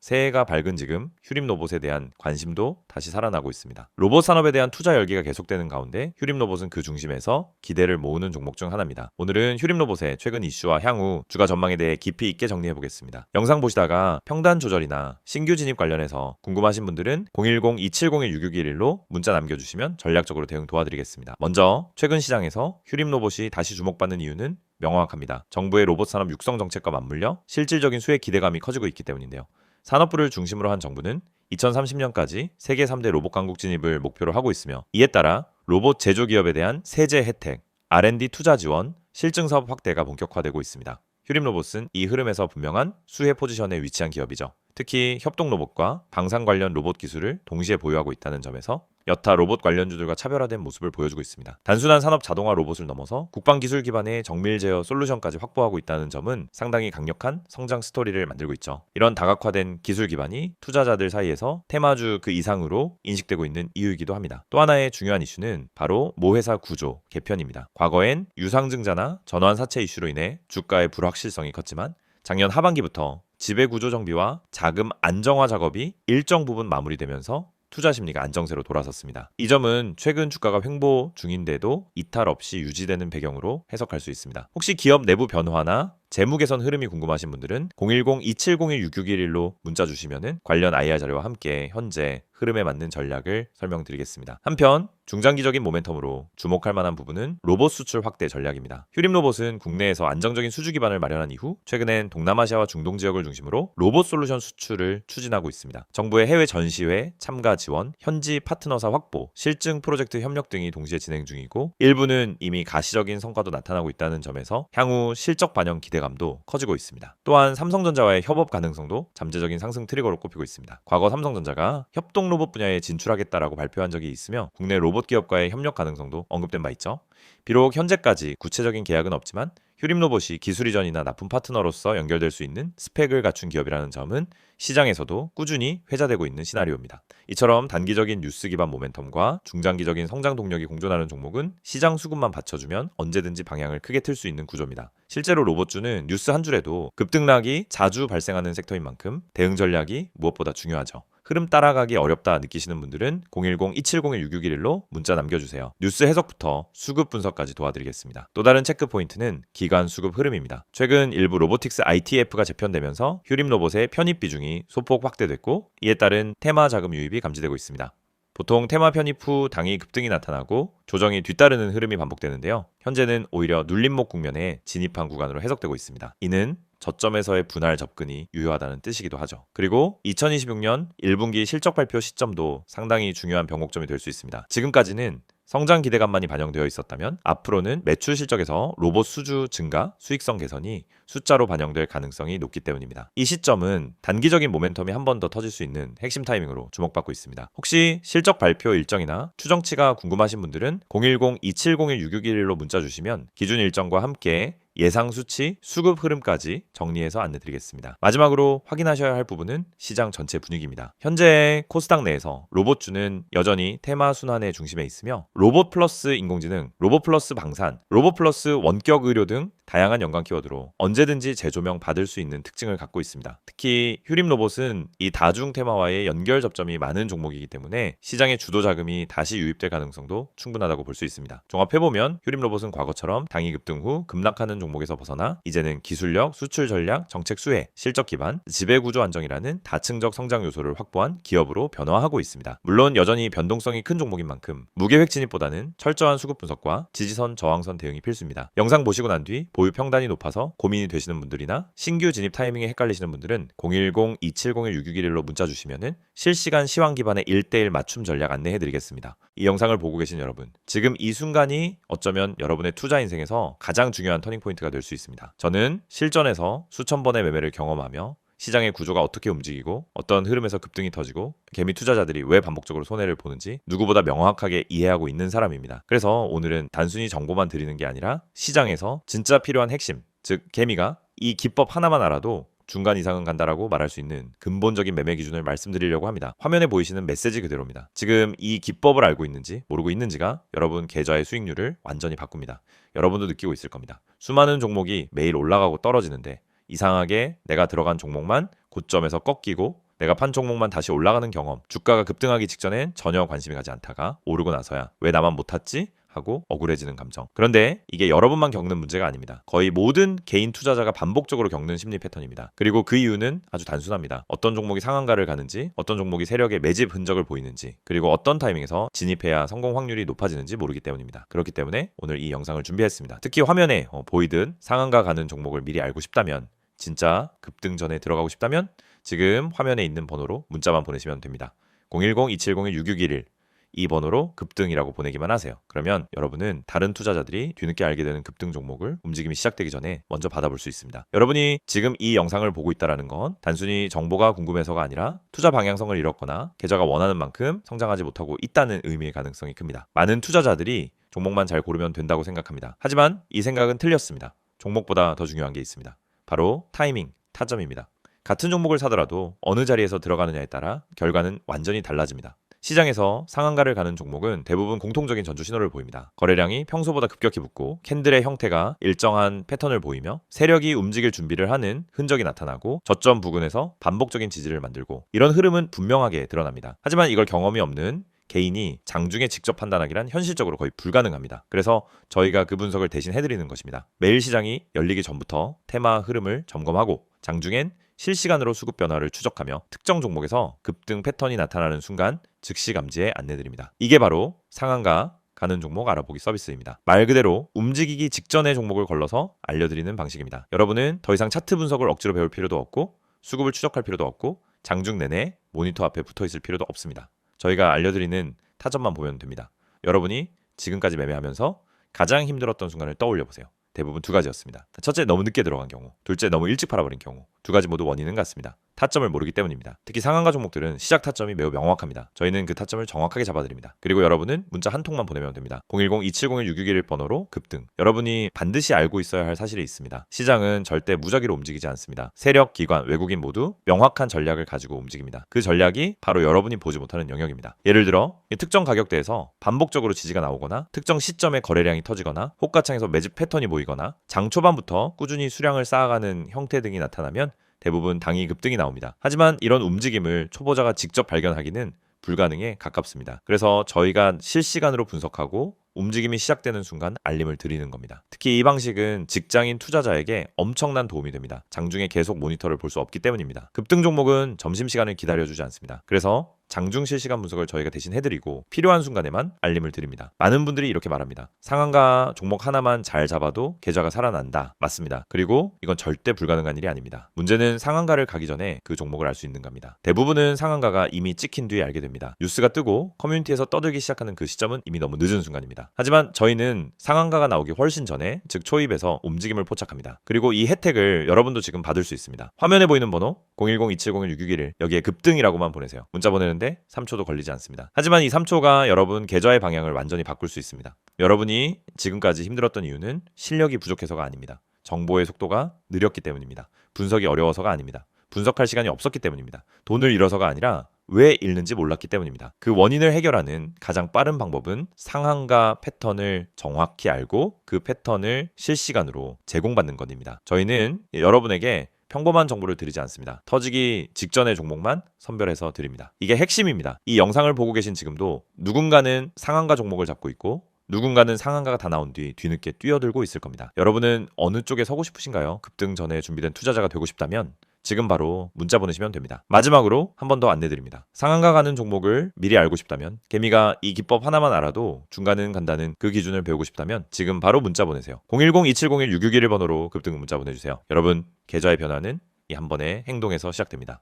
새해가 밝은 지금 휴림로봇에 대한 관심도 다시 살아나고 있습니다. 로봇 산업에 대한 투자 열기가 계속되는 가운데 휴림로봇은 그 중심에서 기대를 모으는 종목 중 하나입니다. 오늘은 휴림로봇의 최근 이슈와 향후 주가 전망에 대해 깊이 있게 정리해보겠습니다. 영상 보시다가 평단 조절이나 신규 진입 관련해서 궁금하신 분들은 010-2701-6611로 문자 남겨주시면 전략적으로 대응 도와드리겠습니다. 먼저 최근 시장에서 휴림로봇이 다시 주목받는 이유는 명확합니다. 정부의 로봇 산업 육성 정책과 맞물려 실질적인 수혜 기대감이 커지고 있기 때문인데요. 산업부를 중심으로 한 정부는 2030년까지 세계 3대 로봇 강국 진입을 목표로 하고 있으며 이에 따라 로봇 제조 기업에 대한 세제 혜택, R&D 투자 지원, 실증 사업 확대가 본격화되고 있습니다. 휴림로봇은 이 흐름에서 분명한 수혜 포지션에 위치한 기업이죠. 특히 협동 로봇과 방산 관련 로봇 기술을 동시에 보유하고 있다는 점에서 여타 로봇 관련주들과 차별화된 모습을 보여주고 있습니다. 단순한 산업 자동화 로봇을 넘어서 국방 기술 기반의 정밀 제어 솔루션까지 확보하고 있다는 점은 상당히 강력한 성장 스토리를 만들고 있죠. 이런 다각화된 기술 기반이 투자자들 사이에서 테마주 그 이상으로 인식되고 있는 이유이기도 합니다. 또 하나의 중요한 이슈는 바로 모회사 구조 개편입니다. 과거엔 유상증자나 전환 사채 이슈로 인해 주가의 불확실성이 컸지만 작년 하반기부터 지배구조 정비와 자금 안정화 작업이 일정 부분 마무리되면서 투자 심리가 안정세로 돌아섰습니다. 이 점은 최근 주가가 횡보 중인데도 이탈 없이 유지되는 배경으로 해석할 수 있습니다. 혹시 기업 내부 변화나 재무 개선 흐름이 궁금하신 분들은 010-2701-6611로 문자 주시면 관련 IR 자료와 함께 현재 흐름에 맞는 전략을 설명드리겠습니다. 한편 중장기적인 모멘텀으로 주목할 만한 부분은 로봇 수출 확대 전략입니다. 휴림로봇은 국내에서 안정적인 수주 기반을 마련한 이후 최근엔 동남아시아와 중동 지역을 중심으로 로봇 솔루션 수출을 추진하고 있습니다. 정부의 해외 전시회 참가 지원, 현지 파트너사 확보, 실증 프로젝트 협력 등이 동시에 진행 중이고 일부는 이미 가시적인 성과도 나타나고 있다는 점에서 향후 실적 반영 기대감도 커지고 있습니다. 또한 삼성전자와의 협업 가능성도 잠재적인 상승 트리거로 꼽히고 있습니다. 과거 삼성전자가 협동 로봇 분야에 진출하겠다라고 발표한 적이 있으며 국내 로봇 기업과의 협력 가능성도 언급된 바 있죠. 비록 현재까지 구체적인 계약은 없지만 휴림로봇이 기술 이전이나 납품 파트너로서 연결될 수 있는 스펙을 갖춘 기업이라는 점은 시장에서도 꾸준히 회자되고 있는 시나리오입니다. 이처럼 단기적인 뉴스 기반 모멘텀과 중장기적인 성장 동력이 공존하는 종목은 시장 수급만 받쳐주면 언제든지 방향을 크게 틀 수 있는 구조입니다. 실제로 로봇주는 뉴스 한 줄에도 급등락이 자주 발생하는 섹터인 만큼 대응 전략이 무엇보다 중요하죠. 흐름 따라가기 어렵다 느끼시는 분들은 010-2701-6611로 문자 남겨주세요. 뉴스 해석부터 수급 분석까지 도와드리겠습니다. 또 다른 체크 포인트는 기관 수급 흐름입니다. 최근 일부 로보틱스 ITF가 재편되면서 휴림로봇의 편입 비중이 소폭 확대됐고 이에 따른 테마 자금 유입이 감지되고 있습니다. 보통 테마 편입 후 당일 급등이 나타나고 조정이 뒤따르는 흐름이 반복되는데요. 현재는 오히려 눌림목 국면에 진입한 구간으로 해석되고 있습니다. 이는 저점에서의 분할 접근이 유효하다는 뜻이기도 하죠. 그리고 2026년 1분기 실적 발표 시점도 상당히 중요한 변곡점이 될 수 있습니다. 지금까지는 성장 기대감만이 반영되어 있었다면 앞으로는 매출 실적에서 로봇 수주 증가, 수익성 개선이 숫자로 반영될 가능성이 높기 때문입니다. 이 시점은 단기적인 모멘텀이 한 번 더 터질 수 있는 핵심 타이밍으로 주목받고 있습니다. 혹시 실적 발표 일정이나 추정치가 궁금하신 분들은 010-2701-6611로 문자 주시면 기준 일정과 함께 예상 수치, 수급 흐름까지 정리해서 안내드리겠습니다. 마지막으로 확인하셔야 할 부분은 시장 전체 분위기입니다. 현재 코스닥 내에서 로봇주는 여전히 테마 순환의 중심에 있으며 로봇 플러스 인공지능, 로봇 플러스 방산, 로봇 플러스 원격 의료 등 다양한 연관 키워드로 언제든지 재조명 받을 수 있는 특징을 갖고 있습니다. 특히 휴림로봇은 이 다중 테마와의 연결 접점이 많은 종목이기 때문에 시장의 주도 자금이 다시 유입될 가능성도 충분하다고 볼 수 있습니다. 종합해보면 휴림로봇은 과거처럼 당일 급등 후 급락하는 종목에서 벗어나 이제는 기술력, 수출 전략, 정책 수혜, 실적 기반, 지배구조 안정이라는 다층적 성장 요소를 확보한 기업으로 변화하고 있습니다. 물론 여전히 변동성이 큰 종목인 만큼 무계획 진입보다는 철저한 수급 분석과 지지선, 저항선 대응이 필수입니다. 영상 보시고 난 뒤 보유 평단이 높아서 고민이 되시는 분들이나 신규 진입 타이밍에 헷갈리시는 분들은 010-2701-6611로 문자 주시면 실시간 시황 기반의 1:1 맞춤 전략 안내해드리겠습니다. 이 영상을 보고 계신 여러분, 지금 이 순간이 어쩌면 여러분의 투자 인생에서 가장 중요한 터닝포인트가 될 수 있습니다. 저는 실전에서 수천 번의 매매를 경험하며 시장의 구조가 어떻게 움직이고 어떤 흐름에서 급등이 터지고 개미 투자자들이 왜 반복적으로 손해를 보는지 누구보다 명확하게 이해하고 있는 사람입니다. 그래서 오늘은 단순히 정보만 드리는 게 아니라 시장에서 진짜 필요한 핵심, 즉 개미가 이 기법 하나만 알아도 중간 이상은 간다라고 말할 수 있는 근본적인 매매 기준을 말씀드리려고 합니다. 화면에 보이시는 메시지 그대로입니다. 지금 이 기법을 알고 있는지 모르고 있는지가 여러분 계좌의 수익률을 완전히 바꿉니다. 여러분도 느끼고 있을 겁니다. 수많은 종목이 매일 올라가고 떨어지는데 이상하게 내가 들어간 종목만 고점에서 꺾이고 내가 판 종목만 다시 올라가는 경험, 주가가 급등하기 직전엔 전혀 관심이 가지 않다가 오르고 나서야 왜 나만 못 탔지? 하고 억울해지는 감정. 그런데 이게 여러분만 겪는 문제가 아닙니다. 거의 모든 개인 투자자가 반복적으로 겪는 심리 패턴입니다. 그리고 그 이유는 아주 단순합니다. 어떤 종목이 상한가를 가는지, 어떤 종목이 세력의 매집 흔적을 보이는지, 그리고 어떤 타이밍에서 진입해야 성공 확률이 높아지는지 모르기 때문입니다. 그렇기 때문에 오늘 이 영상을 준비했습니다. 특히 화면에 보이듯 상한가 가는 종목을 미리 알고 싶다면, 진짜 급등 전에 들어가고 싶다면 지금 화면에 있는 번호로 문자만 보내시면 됩니다. 010-2701-6611 이 번호로 급등이라고 보내기만 하세요. 그러면 여러분은 다른 투자자들이 뒤늦게 알게 되는 급등 종목을 움직임이 시작되기 전에 먼저 받아볼 수 있습니다. 여러분이 지금 이 영상을 보고 있다는 건 단순히 정보가 궁금해서가 아니라 투자 방향성을 잃었거나 계좌가 원하는 만큼 성장하지 못하고 있다는 의미의 가능성이 큽니다. 많은 투자자들이 종목만 잘 고르면 된다고 생각합니다. 하지만 이 생각은 틀렸습니다. 종목보다 더 중요한 게 있습니다. 바로 타이밍, 타점입니다. 같은 종목을 사더라도 어느 자리에서 들어가느냐에 따라 결과는 완전히 달라집니다. 시장에서 상한가를 가는 종목은 대부분 공통적인 전주 신호를 보입니다. 거래량이 평소보다 급격히 붙고 캔들의 형태가 일정한 패턴을 보이며 세력이 움직일 준비를 하는 흔적이 나타나고 저점 부근에서 반복적인 지지를 만들고 이런 흐름은 분명하게 드러납니다. 하지만 이걸 경험이 없는 개인이 장중에 직접 판단하기란 현실적으로 거의 불가능합니다. 그래서 저희가 그 분석을 대신 해드리는 것입니다. 매일 시장이 열리기 전부터 테마 흐름을 점검하고 장중엔 실시간으로 수급 변화를 추적하며 특정 종목에서 급등 패턴이 나타나는 순간 즉시 감지에 안내드립니다. 이게 바로 상한가 가는 종목 알아보기 서비스입니다. 말 그대로 움직이기 직전의 종목을 걸러서 알려드리는 방식입니다. 여러분은 더 이상 차트 분석을 억지로 배울 필요도 없고 수급을 추적할 필요도 없고 장중 내내 모니터 앞에 붙어 있을 필요도 없습니다. 저희가 알려드리는 타점만 보면 됩니다. 여러분이 지금까지 매매하면서 가장 힘들었던 순간을 떠올려 보세요. 대부분 두 가지였습니다. 첫째, 너무 늦게 들어간 경우. 둘째, 너무 일찍 팔아버린 경우. 두 가지 모두 원인은 같습니다. 타점을 모르기 때문입니다. 특히 상한가 종목들은 시작 타점이 매우 명확합니다. 저희는 그 타점을 정확하게 잡아드립니다. 그리고 여러분은 문자 한 통만 보내면 됩니다. 010-2701-6611 번호로 급등. 여러분이 반드시 알고 있어야 할 사실이 있습니다. 시장은 절대 무작위로 움직이지 않습니다. 세력, 기관, 외국인 모두 명확한 전략을 가지고 움직입니다. 그 전략이 바로 여러분이 보지 못하는 영역입니다. 예를 들어 특정 가격대에서 반복적으로 지지가 나오거나 특정 시점에 거래량이 터지거나 호가창에서 매집 패턴이 보이거나 장 초반부터 꾸준히 수량을 쌓아가는 형태 등이 나타나면 대부분 당이 급등이 나옵니다. 하지만 이런 움직임을 초보자가 직접 발견하기는 불가능에 가깝습니다. 그래서 저희가 실시간으로 분석하고 움직임이 시작되는 순간 알림을 드리는 겁니다. 특히 이 방식은 직장인 투자자에게 엄청난 도움이 됩니다. 장중에 계속 모니터를 볼 수 없기 때문입니다. 급등 종목은 점심시간을 기다려주지 않습니다. 그래서 장중 실시간 분석을 저희가 대신 해드리고 필요한 순간에만 알림을 드립니다. 많은 분들이 이렇게 말합니다. 상한가 종목 하나만 잘 잡아도 계좌가 살아난다. 맞습니다. 그리고 이건 절대 불가능한 일이 아닙니다. 문제는 상한가를 가기 전에 그 종목을 알 수 있는 겁니다. 대부분은 상한가가 이미 찍힌 뒤에 알게 됩니다. 뉴스가 뜨고 커뮤니티에서 떠들기 시작하는 그 시점은 이미 너무 늦은 순간입니다. 하지만 저희는 상한가가 나오기 훨씬 전에, 즉 초입에서 움직임을 포착합니다. 그리고 이 혜택을 여러분도 지금 받을 수 있습니다. 화면에 보이는 번호 010-2701-6611 여기에 급등이라고만 보내세요. 문자 보내는데 3초도 걸리지 않습니다. 하지만 이 3초가 여러분 계좌의 방향을 완전히 바꿀 수 있습니다. 여러분이 지금까지 힘들었던 이유는 실력이 부족해서가 아닙니다. 정보의 속도가 느렸기 때문입니다. 분석이 어려워서가 아닙니다. 분석할 시간이 없었기 때문입니다. 돈을 잃어서가 아니라 왜 잃는지 몰랐기 때문입니다. 그 원인을 해결하는 가장 빠른 방법은 상한가 패턴을 정확히 알고 그 패턴을 실시간으로 제공받는 것입니다. 저희는 여러분에게 평범한 정보를 드리지 않습니다. 터지기 직전의 종목만 선별해서 드립니다. 이게 핵심입니다. 이 영상을 보고 계신 지금도 누군가는 상한가 종목을 잡고 있고 누군가는 상한가가 다 나온 뒤 뒤늦게 뛰어들고 있을 겁니다. 여러분은 어느 쪽에 서고 싶으신가요? 급등 전에 준비된 투자자가 되고 싶다면 지금 바로 문자 보내시면 됩니다. 마지막으로 한 번 더 안내드립니다. 상한가 가는 종목을 미리 알고 싶다면, 개미가 이 기법 하나만 알아도 중간은 간다는 그 기준을 배우고 싶다면 지금 바로 문자 보내세요. 010-2701-6611 번호로 급등 문자 보내주세요. 여러분, 계좌의 변화는 이 한 번의 행동에서 시작됩니다.